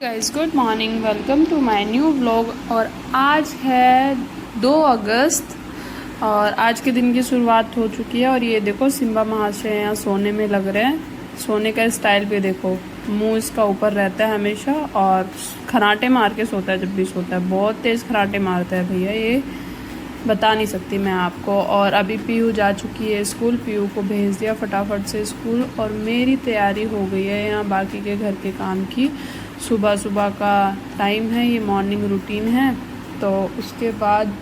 Guys good morning, welcome to my new vlog. और आज है 2 अगस्त और आज के दिन की शुरुआत हो चुकी है। और ये देखो सिम्बा महाशय यहाँ सोने में लग रहे हैं। सोने का स्टाइल पे देखो, मुंह इसका ऊपर रहता है हमेशा और खराटे मार के सोता है। जब भी सोता है बहुत तेज़ खराटे मारता है भैया, ये बता नहीं सकती मैं आपको। और अभी पीहू जा चुकी है स्कूल, पीहू को भेज दिया फटाफट से स्कूल और मेरी तैयारी हो गई है यहाँ बाकी के घर के काम की। सुबह सुबह का टाइम है, ये मॉर्निंग रूटीन है। तो उसके बाद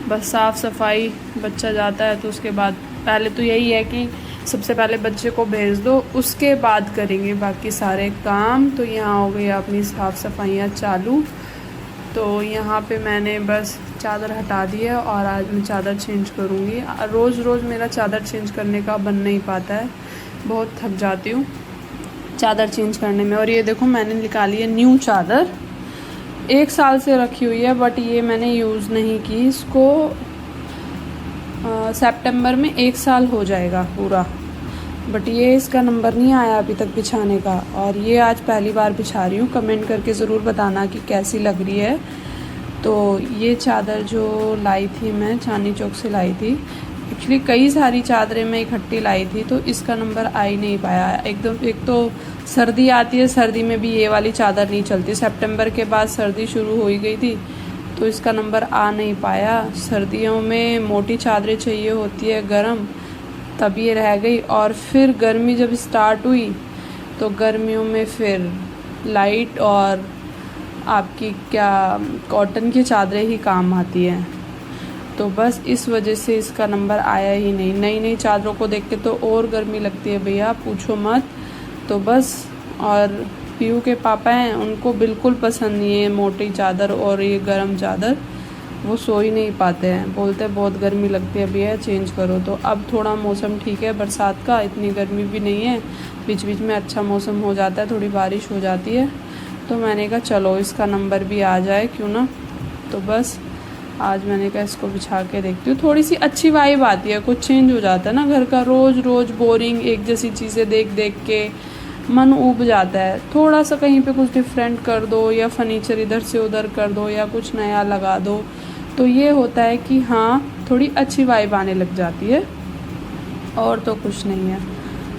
बस साफ़ सफाई, बच्चा जाता है तो उसके बाद पहले तो यही है कि सबसे पहले बच्चे को भेज दो, उसके बाद करेंगे बाकी सारे काम। तो यहाँ हो गई अपनी साफ़ सफाइयाँ चालू। तो यहाँ पे मैंने बस चादर हटा दी है और आज मैं चादर चेंज करूँगी। रोज़ रोज़ मेरा चादर चेंज करने का बन नहीं पाता है, बहुत थक जाती हूँ चादर चेंज करने में। और ये देखो मैंने निकाली है न्यू चादर, 1 साल से रखी हुई है बट ये मैंने यूज़ नहीं की। इसको सितंबर में 1 साल हो जाएगा पूरा, बट ये इसका नंबर नहीं आया अभी तक बिछाने का। और ये आज पहली बार बिछा रही हूँ। कमेंट करके ज़रूर बताना कि कैसी लग रही है। तो ये चादर जो लाई थी मैं चांदनी चौक से लाई थी। एक्चुअली कई सारी चादरें मैं इकट्ठी लाई थी तो इसका नंबर आ ही नहीं पाया एकदम। एक तो सर्दी आती है, सर्दी में भी ये वाली चादर नहीं चलती। सितंबर के बाद सर्दी शुरू हो ही गई थी तो इसका नंबर आ नहीं पाया। सर्दियों में मोटी चादरें चाहिए होती है गर्म, तब ये रह गई। और फिर गर्मी जब स्टार्ट हुई तो गर्मियों में फिर लाइट और आपकी क्या कॉटन की चादरें ही काम आती हैं। तो बस इस वजह से इसका नंबर आया ही नहीं। नई नई चादरों को देख के तो और गर्मी लगती है भैया, पूछो मत। तो बस, और पीहू के पापा हैं उनको बिल्कुल पसंद नहीं है मोटी चादर और ये गर्म चादर, वो सो ही नहीं पाते हैं, बोलते हैं बहुत गर्मी लगती है भैया चेंज करो। तो अब थोड़ा मौसम ठीक है बरसात का, इतनी गर्मी भी नहीं है, बीच बीच में अच्छा मौसम हो जाता है, थोड़ी बारिश हो जाती है। तो मैंने कहा चलो इसका नंबर भी आ जाए क्यों ना। तो बस आज मैंने कहा इसको बिछा के देखती हूँ, थोड़ी सी अच्छी वाइब आती है, कुछ चेंज हो जाता है ना घर का। रोज़ रोज़ बोरिंग एक जैसी चीज़ें देख देख के मन ऊब जाता है। थोड़ा सा कहीं पे कुछ डिफरेंट कर दो या फर्नीचर इधर से उधर कर दो या कुछ नया लगा दो तो ये होता है कि हाँ थोड़ी अच्छी वाइब आने लग जाती है, और तो कुछ नहीं है।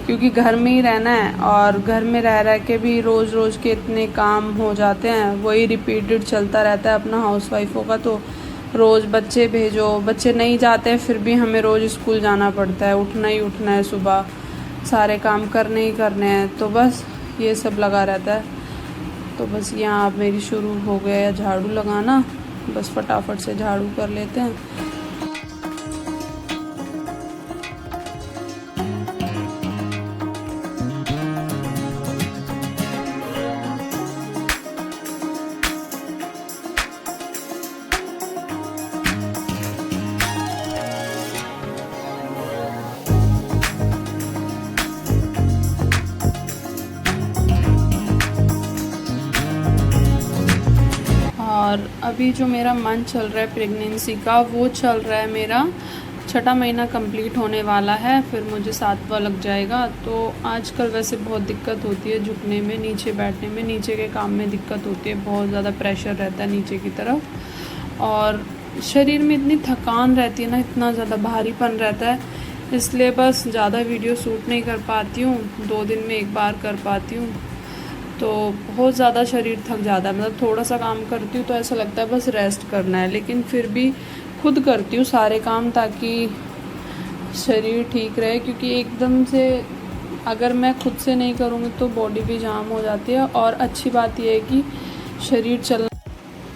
क्योंकि घर में ही रहना है और घर में रह रह के भी रोज़ रोज़ के इतने काम हो जाते हैं, वही रिपीटेड चलता रहता है अपना हाउसवाइफों का। तो रोज़ बच्चे भेजो, बच्चे नहीं जाते हैं फिर भी हमें रोज़ स्कूल जाना पड़ता है, उठना ही उठना है, सुबह सारे काम करने ही करने हैं। तो बस ये सब लगा रहता है। तो बस यहाँ अब मेरी शुरू हो गया है झाड़ू लगाना, बस फटाफट से झाड़ू कर लेते हैं। और अभी जो मेरा मंथ चल रहा है प्रेगनेंसी का, वो चल रहा है मेरा 6वां महीना कंप्लीट होने वाला है, फिर मुझे 7वां लग जाएगा। तो आजकल वैसे बहुत दिक्कत होती है झुकने में, नीचे बैठने में, नीचे के काम में दिक्कत होती है, बहुत ज़्यादा प्रेशर रहता है नीचे की तरफ और शरीर में इतनी थकान रहती है ना, इतना ज़्यादा भारीपन रहता है, इसलिए बस ज़्यादा वीडियो शूट नहीं कर पाती हूँ, 2 दिन में 1 बार कर पाती हूँ। तो बहुत ज़्यादा शरीर थक जाता है, मतलब थोड़ा सा काम करती हूँ तो ऐसा लगता है बस रेस्ट करना है, लेकिन फिर भी खुद करती हूँ सारे काम ताकि शरीर ठीक रहे। क्योंकि एकदम से अगर मैं खुद से नहीं करूँगी तो बॉडी भी जाम हो जाती है। और अच्छी बात यह है कि शरीर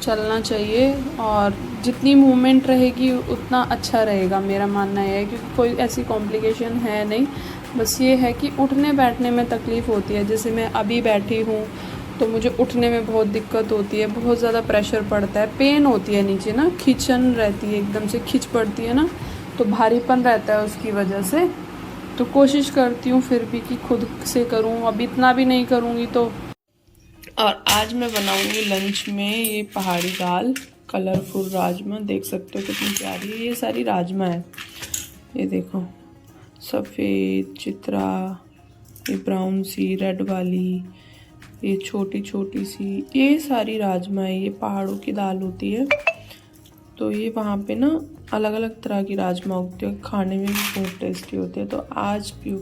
चलना चाहिए और जितनी मूवमेंट रहेगी उतना अच्छा रहेगा, मेरा मानना है। क्योंकि कोई ऐसी कॉम्प्लिकेशन है नहीं, बस ये है कि उठने बैठने में तकलीफ़ होती है। जैसे मैं अभी बैठी हूँ तो मुझे उठने में बहुत दिक्कत होती है, बहुत ज़्यादा प्रेशर पड़ता है, पेन होती है नीचे ना, खिंचन रहती है, एकदम से खिंच पड़ती है ना, तो भारीपन रहता है उसकी वजह से। तो कोशिश करती हूँ फिर भी कि खुद से करूँ, अब इतना भी नहीं करूँगी तो। और आज मैं बनाऊँगी लंच में ये पहाड़ी दाल, कलरफुल राजमा, देख सकते हो कितनी प्यारी है। ये सारी राजमा है, ये देखो, सफ़ेद चित्रा, ये ब्राउन सी, रेड वाली, ये छोटी छोटी सी, ये सारी राजमा है, ये पहाड़ों की दाल होती है। तो ये वहाँ पे ना अलग अलग तरह की राजमा उगती है, खाने में भी बहुत टेस्टी होते हैं। तो आज पीयू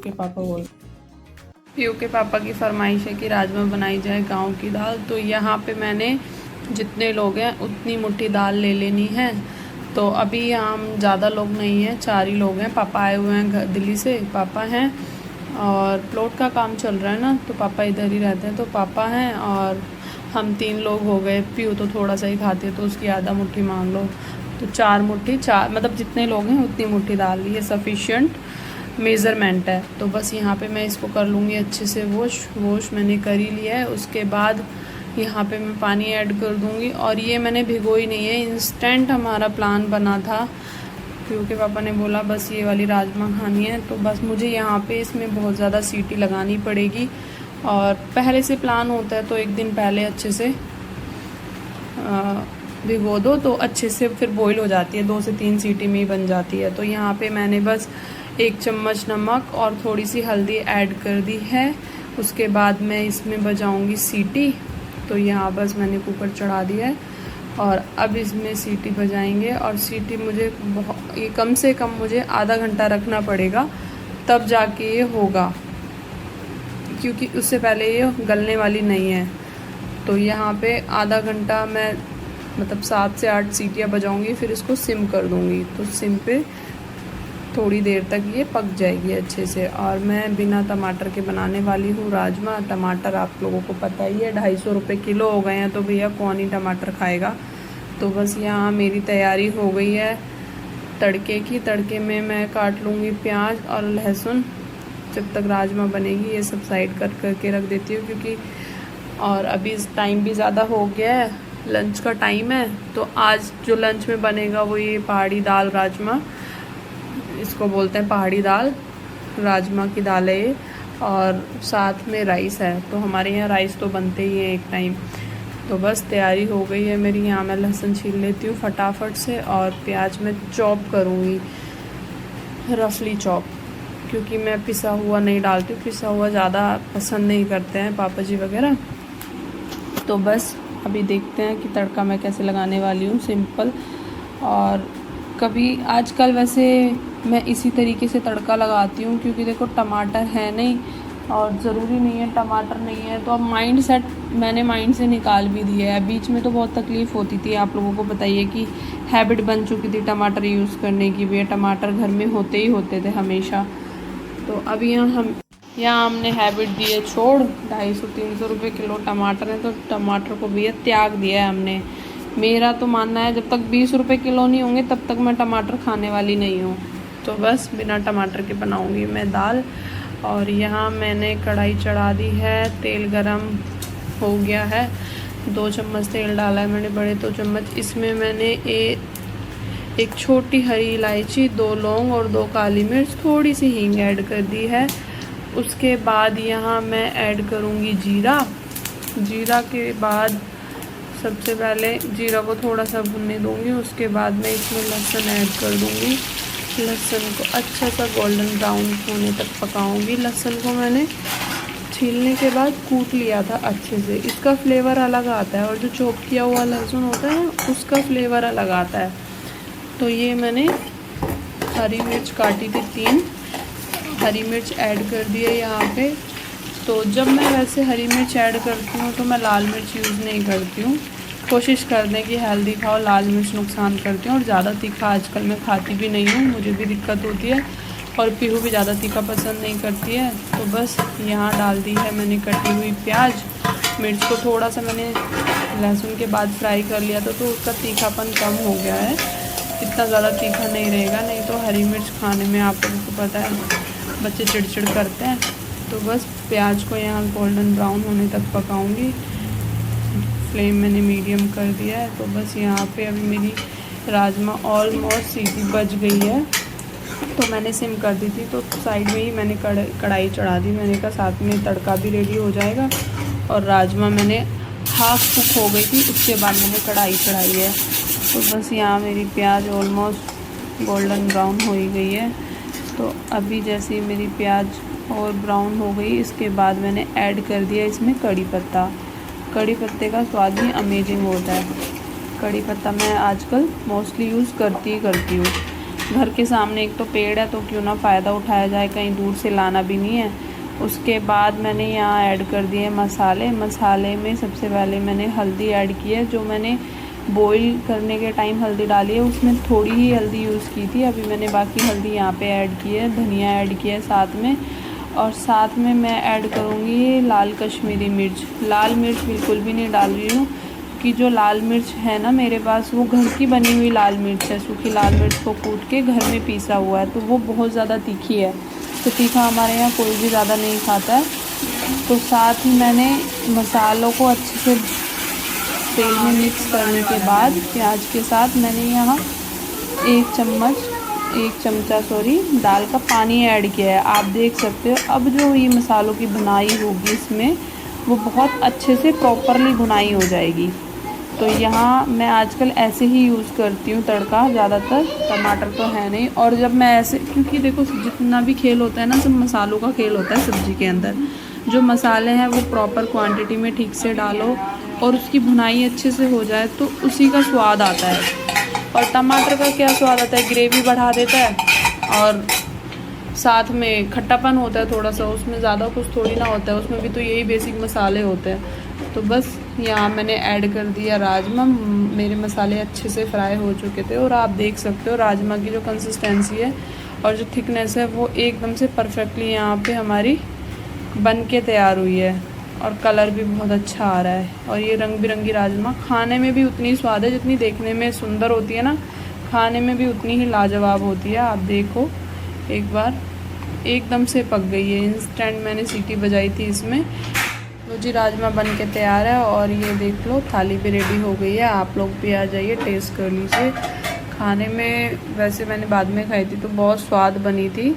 के पापा की फरमाइश है कि राजमा बनाई जाए गाँव की दाल। तो यहाँ पे मैंने जितने लोग हैं उतनी मुट्ठी दाल ले लेनी है। तो अभी यहाँ हम ज़्यादा लोग नहीं हैं, 4 ही लोग हैं। पापा आए हुए हैं दिल्ली से, पापा हैं, और प्लॉट का काम चल रहा है ना, तो पापा इधर ही रहते हैं। तो पापा हैं और हम 3 लोग हो गए। पीयू तो थोड़ा सा ही खाते हैं, तो उसकी आधा मुट्ठी मान लो। तो 4 मुट्ठी, 4 मतलब जितने लोग हैं उतनी मुट्ठी दाल, ये सफिशिएंट मेज़रमेंट है। तो बस यहाँ पे मैं इसको कर लूँगी अच्छे से वॉश मैंने कर ही लिया है। उसके बाद यहाँ पे मैं पानी ऐड कर दूँगी। और ये मैंने भिगोई नहीं है, इंस्टेंट हमारा प्लान बना था, क्योंकि पापा ने बोला बस ये वाली राजमा खानी है। तो बस मुझे यहाँ पे इसमें बहुत ज़्यादा सीटी लगानी पड़ेगी, और पहले से प्लान होता है तो एक दिन पहले अच्छे से भिगो दो तो अच्छे से फिर बॉईल हो जाती है, 2 से 3 सीटी में ही बन जाती है। तो यहाँ पे मैंने बस 1 चम्मच नमक और थोड़ी सी हल्दी ऐड कर दी है। उसके बाद मैं इसमें बजाऊंगी सीटी। तो यहाँ बस मैंने कुकर चढ़ा दिया है और अब इसमें सीटी बजाएंगे। और सीटी मुझे ये कम से कम मुझे आधा घंटा रखना पड़ेगा, तब जाके ये होगा, क्योंकि उससे पहले ये गलने वाली नहीं है। तो यहाँ पे आधा घंटा मैं मतलब 7 से 8 सीटियाँ बजाऊंगी, फिर इसको सिम कर दूंगी। तो सिम पे थोड़ी देर तक ये पक जाएगी अच्छे से। और मैं बिना टमाटर के बनाने वाली हूँ राजमा। टमाटर आप लोगों को पता ही है 250 रुपये किलो हो गए हैं, तो भैया कौन ही टमाटर खाएगा। तो बस यहाँ मेरी तैयारी हो गई है तड़के की। तड़के में मैं काट लूँगी प्याज और लहसुन। जब तक राजमा बनेगी ये सब साइड करके रख देती हूँ, क्योंकि और अभी टाइम भी ज़्यादा हो गया है, लंच का टाइम है। तो आज जो लंच में बनेगा वो ये पहाड़ी दाल राजमा, इसको बोलते हैं पहाड़ी दाल, राजमा की दाल है ये, और साथ में राइस है। तो हमारे यहाँ राइस तो बनते ही है एक टाइम। तो बस तैयारी हो गई है मेरी। यहाँ मैं लहसुन छील लेती हूँ फटाफट से, और प्याज मैं चॉप करूँगी, रफली चॉप, क्योंकि मैं पिसा हुआ नहीं डालती हूँ, पिसा हुआ ज़्यादा पसंद नहीं करते हैं पापा जी वगैरह। तो बस अभी देखते हैं कि तड़का मैं कैसे लगाने वाली हूँ, सिंपल। और कभी आजकल वैसे मैं इसी तरीके से तड़का लगाती हूँ, क्योंकि देखो टमाटर है नहीं, और ज़रूरी नहीं है टमाटर नहीं है। तो अब माइंड सेट मैंने माइंड से निकाल भी दिया है। बीच में तो बहुत तकलीफ़ होती थी, आप लोगों को बताइए कि हैबिट बन चुकी थी टमाटर यूज़ करने की। भैया टमाटर घर में होते ही होते थे हमेशा। तो अब यहाँ हमने हैबिट दी है छोड़। 250-300 रुपये किलो टमाटर है, तो टमाटर को भैया त्याग दिया है हमने। मेरा तो मानना है जब तक 20 रुपये किलो नहीं होंगे तब तक मैं टमाटर खाने वाली नहीं हूँ। तो बस बिना टमाटर के बनाऊँगी मैं दाल। और यहाँ मैंने कढ़ाई चढ़ा दी है, तेल गरम हो गया है, 2 चम्मच तेल डाला है मैंने, बड़े 2 चम्मच। इसमें मैंने एक छोटी हरी इलायची, 2 लौंग और 2 काली मिर्च, थोड़ी सी हींग ऐड कर दी है। उसके बाद यहाँ मैं ऐड करूँगी जीरा। जीरा के बाद सबसे पहले जीरा को थोड़ा सा भुनने दूँगी। उसके बाद मैं इसमें लहसुन ऐड कर दूँगी। लहसुन को अच्छा सा गोल्डन ब्राउन होने तक पकाऊँगी। लहसुन को मैंने छीलने के बाद कूट लिया था अच्छे से, इसका फ्लेवर अलग आता है, और जो चॉप किया हुआ लहसुन होता है उसका फ्लेवर अलग आता है। तो ये मैंने हरी मिर्च काटी थी, 3 हरी मिर्च ऐड कर दी है यहाँ पे। तो जब मैं वैसे हरी मिर्च ऐड करती हूँ तो मैं लाल मिर्च यूज़ नहीं करती हूँ। कोशिश कर दें कि हेल्दी खाओ, लाल मिर्च नुकसान करती हूँ, और ज़्यादा तीखा आजकल मैं खाती भी नहीं हूँ, मुझे भी दिक्कत होती है, और पीहू भी ज़्यादा तीखा पसंद नहीं करती है। तो बस यहाँ डाल दी है मैंने कटी हुई प्याज। मिर्च को थोड़ा सा मैंने लहसुन के बाद फ्राई कर लिया था, तो उसका तीखापन कम हो गया है, इतना ज़्यादा तीखा नहीं रहेगा। नहीं तो हरी मिर्च खाने में आप लोगों को पता है बच्चे चिड़चिड़ करते हैं। तो बस प्याज को यहाँ गोल्डन ब्राउन होने तक पकाऊंगी। फ्लेम मैंने मीडियम कर दिया है। तो बस यहाँ पे अभी मेरी राजमा ऑलमोस्ट सीटी बज गई है, तो मैंने सिम कर दी थी। तो साइड में ही मैंने कढ़ाई चढ़ा दी। मैंने कहा साथ में तड़का भी रेडी हो जाएगा, और राजमा मैंने हाफ कुक हो गई थी, उसके बाद मैंने कढ़ाई चढ़ाई है। तो बस यहाँ मेरी प्याज ऑलमोस्ट गोल्डन ब्राउन हो ही गई है। तो अभी जैसे मेरी प्याज और ब्राउन हो गई, इसके बाद मैंने ऐड कर दिया इसमें कड़ी पत्ता। कड़ी पत्ते का स्वाद ही अमेजिंग होता है। कड़ी पत्ता मैं आजकल मोस्टली यूज़ करती हूँ। घर के सामने एक तो पेड़ है, तो क्यों ना फ़ायदा उठाया जाए, कहीं दूर से लाना भी नहीं है। उसके बाद मैंने यहाँ ऐड कर दिए मसाले। मसाले में सबसे पहले मैंने हल्दी ऐड की है। जो मैंने बॉईल करने के टाइम हल्दी डाली है, उसमें थोड़ी ही हल्दी यूज़ की थी। अभी मैंने बाकी हल्दी यहाँ पे ऐड की है। धनिया ऐड किया है साथ में, और साथ में मैं ऐड करूँगी लाल कश्मीरी मिर्च। लाल मिर्च बिल्कुल भी नहीं डाल रही हूँ, कि जो लाल मिर्च है ना मेरे पास, वो घर की बनी हुई लाल मिर्च है। सूखी लाल मिर्च को कूट के घर में पीसा हुआ है, तो वो बहुत ज़्यादा तीखी है। तो तीखा हमारे यहाँ कोई भी ज़्यादा नहीं खाता है। तो साथ ही मैंने मसालों को अच्छे से तेल में मिक्स करने के बाद प्याज के साथ मैंने यहाँ एक चमचा दाल का पानी ऐड किया है। आप देख सकते हो। अब जो ये मसालों की भुनाई होगी इसमें, वो बहुत अच्छे से प्रॉपरली भुनाई हो जाएगी। तो यहाँ मैं आजकल ऐसे ही यूज़ करती हूँ तड़का ज़्यादातर। टमाटर तो है नहीं, और जब मैं ऐसे, क्योंकि देखो जितना भी खेल होता है ना, सब मसालों का खेल होता है सब्ज़ी के अंदर। जो मसाले हैं वो प्रॉपर क्वांटिटी में ठीक से डालो, और उसकी भुनाई अच्छे से हो जाए तो उसी का स्वाद आता है। और टमाटर का क्या स्वाद आता है, ग्रेवी बढ़ा देता है, और साथ में खट्टापन होता है थोड़ा सा। उसमें ज़्यादा कुछ थोड़ी ना होता है, उसमें भी तो यही बेसिक मसाले होते हैं। तो बस यहाँ मैंने ऐड कर दिया राजमा। मेरे मसाले अच्छे से फ्राई हो चुके थे, और आप देख सकते हो राजमा की जो कंसिस्टेंसी है और जो थिकनेस है, वो एकदम से परफेक्टली यहाँ पे हमारी बन के तैयार हुई है। और कलर भी बहुत अच्छा आ रहा है। और ये रंग बिरंगी राजमा खाने में भी उतनी स्वाद है, जितनी देखने में सुंदर होती है ना, खाने में भी उतनी ही लाजवाब होती है। आप देखो एक बार, एकदम से पक गई है। इंस्टेंट मैंने सीटी बजाई थी इसमें। लो जी, राजमा बन के तैयार है। और ये देख लो, थाली भी रेडी हो गई है। आप लोग भी आ जाइए, टेस्ट कर लीजिए। खाने में वैसे मैंने बाद में खाई थी तो बहुत स्वाद बनी थी।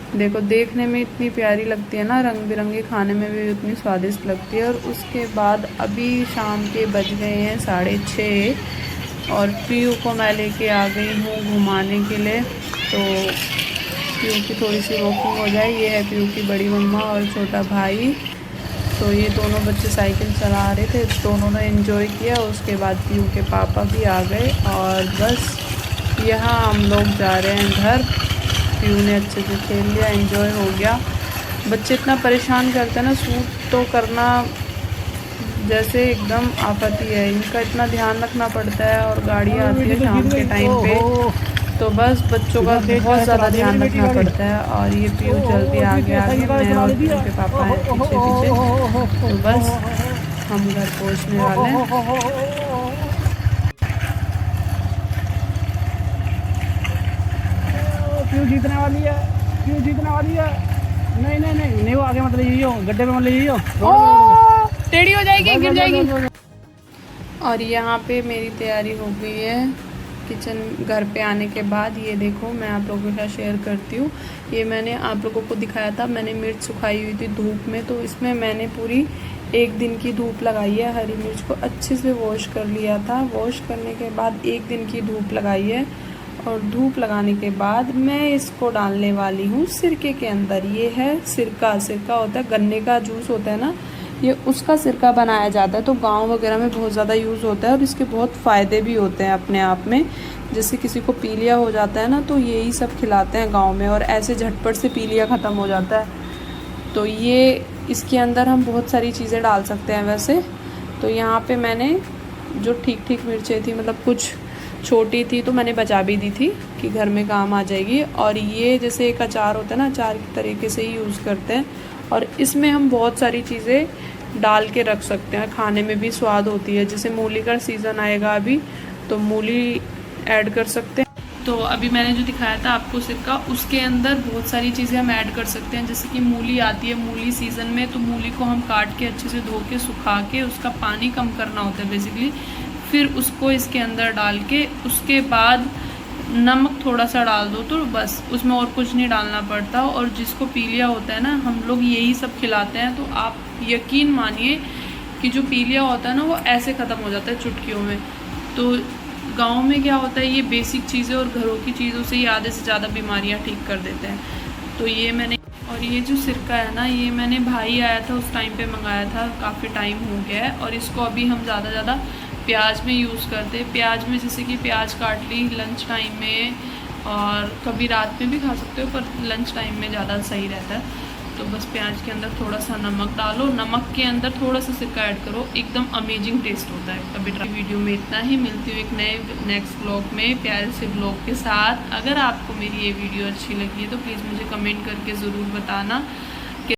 देखो, देखने में इतनी प्यारी लगती है ना, रंग बिरंगी, खाने में भी उतनी स्वादिष्ट लगती है। और उसके बाद अभी शाम के बज गए हैं 6:30, और पीयू को मैं लेके आ गई हूँ घुमाने के लिए। तो पीयू की थोड़ी सी वॉकिंग हो जाए। ये है पीयू की बड़ी मम्मा और छोटा भाई। तो ये दोनों बच्चे साइकिल चला रहे थे, दोनों ने एंजॉय किया। उसके बाद पीयू के पापा भी आ गए, और बस यहाँ हम लोग जा रहे हैं घर। पीयू ने अच्छे से खेल लिया, एंजॉय हो गया। बच्चे इतना परेशान करते हैं ना, सूट तो करना जैसे एकदम आफत ही है। इनका इतना ध्यान रखना पड़ता है, और गाड़ी आती है शाम के टाइम पे, तो बस बच्चों का बहुत ज़्यादा ध्यान रखना पड़ता है। और ये पीयू जल्दी आगे मैं और पीयू के पापा हैं पीछे पीछे। तो बस हम घर पहुंचने वाले हैं। पीयू जीतने वाली है, पीयू जीतने वाली है। नहीं नहीं नहीं नहीं, वो आगे मत ले जाइयो, गड्ढे में मत ले जाइयो, टेढ़ी हो जाएगी, गिर जाएगी। और यहाँ पे मेरी तैयारी हो गई है किचन घर पे आने के बाद। ये देखो, मैं आप लोगों के साथ शेयर करती हूँ। ये मैंने आप लोगों को दिखाया था, मैंने मिर्च सुखाई हुई थी धूप में, तो इसमें मैंने पूरी 1 दिन की धूप लगाई है। हरी मिर्च को अच्छे से वॉश कर लिया था। वॉश करने के बाद 1 दिन की धूप लगाई है, और धूप लगाने के बाद मैं इसको डालने वाली हूँ सिरके के अंदर। ये है सिरका। सिरका होता है, गन्ने का जूस होता है ना, ये उसका सिरका बनाया जाता है। तो गांव वगैरह में बहुत ज़्यादा यूज़ होता है, और इसके बहुत फ़ायदे भी होते हैं अपने आप में। जैसे किसी को पीलिया हो जाता है ना, तो यही सब खिलाते हैं गांव में, और ऐसे झटपट से पीलिया ख़त्म हो जाता है। तो ये इसके अंदर हम बहुत सारी चीज़ें डाल सकते हैं वैसे। तो यहाँ पे मैंने जो ठीक ठीक मिर्चें थी, मतलब कुछ छोटी थी तो मैंने बचा भी दी थी कि घर में काम आ जाएगी। और ये जैसे एक अचार होता है ना, अचार की तरीके से ही यूज़ करते हैं। और इसमें हम बहुत सारी चीज़ें डाल के रख सकते हैं, खाने में भी स्वाद होती है। जैसे मूली का सीज़न आएगा अभी, तो मूली ऐड कर सकते हैं। तो अभी मैंने जो दिखाया था आपको सिरका, उसके अंदर बहुत सारी चीज़ें हम ऐड कर सकते हैं। जैसे कि मूली आती है, मूली सीज़न में, तो मूली को हम काट के अच्छे से धो के सुखा के उसका पानी कम करना होता है बेसिकली। फिर उसको इसके अंदर डाल के, उसके बाद नमक थोड़ा सा डाल दो, तो बस उसमें और कुछ नहीं डालना पड़ता। और जिसको पीलिया होता है ना, हम लोग यही सब खिलाते हैं। तो आप यकीन मानिए कि जो पीलिया होता है ना, वो ऐसे ख़त्म हो जाता है चुटकियों में। तो गांव में क्या होता है, ये बेसिक चीज़ें और घरों की चीज़ों से ही आधे से ज़्यादा बीमारियां ठीक कर देते हैं। तो ये मैंने, और ये जो सिरका है ना, ये मैंने भाई आया था उस टाइम पे मंगाया था, काफ़ी टाइम हो गया है। और इसको अभी हम ज़्यादा प्याज में यूज़ करते हैं। प्याज में जैसे कि प्याज काट ली लंच टाइम में, और कभी रात में भी खा सकते हो, पर लंच टाइम में ज़्यादा सही रहता है। तो बस प्याज के अंदर थोड़ा सा नमक डालो, नमक के अंदर थोड़ा सा सिरका ऐड करो, एकदम अमेजिंग टेस्ट होता है। कभी वीडियो में इतना ही, मिलती हूँ एक नए नेक्स्ट ब्लॉग में प्यारे से ब्लॉग के साथ। अगर आपको मेरी ये वीडियो अच्छी लगी है तो प्लीज़ मुझे कमेंट करके ज़रूर बताना।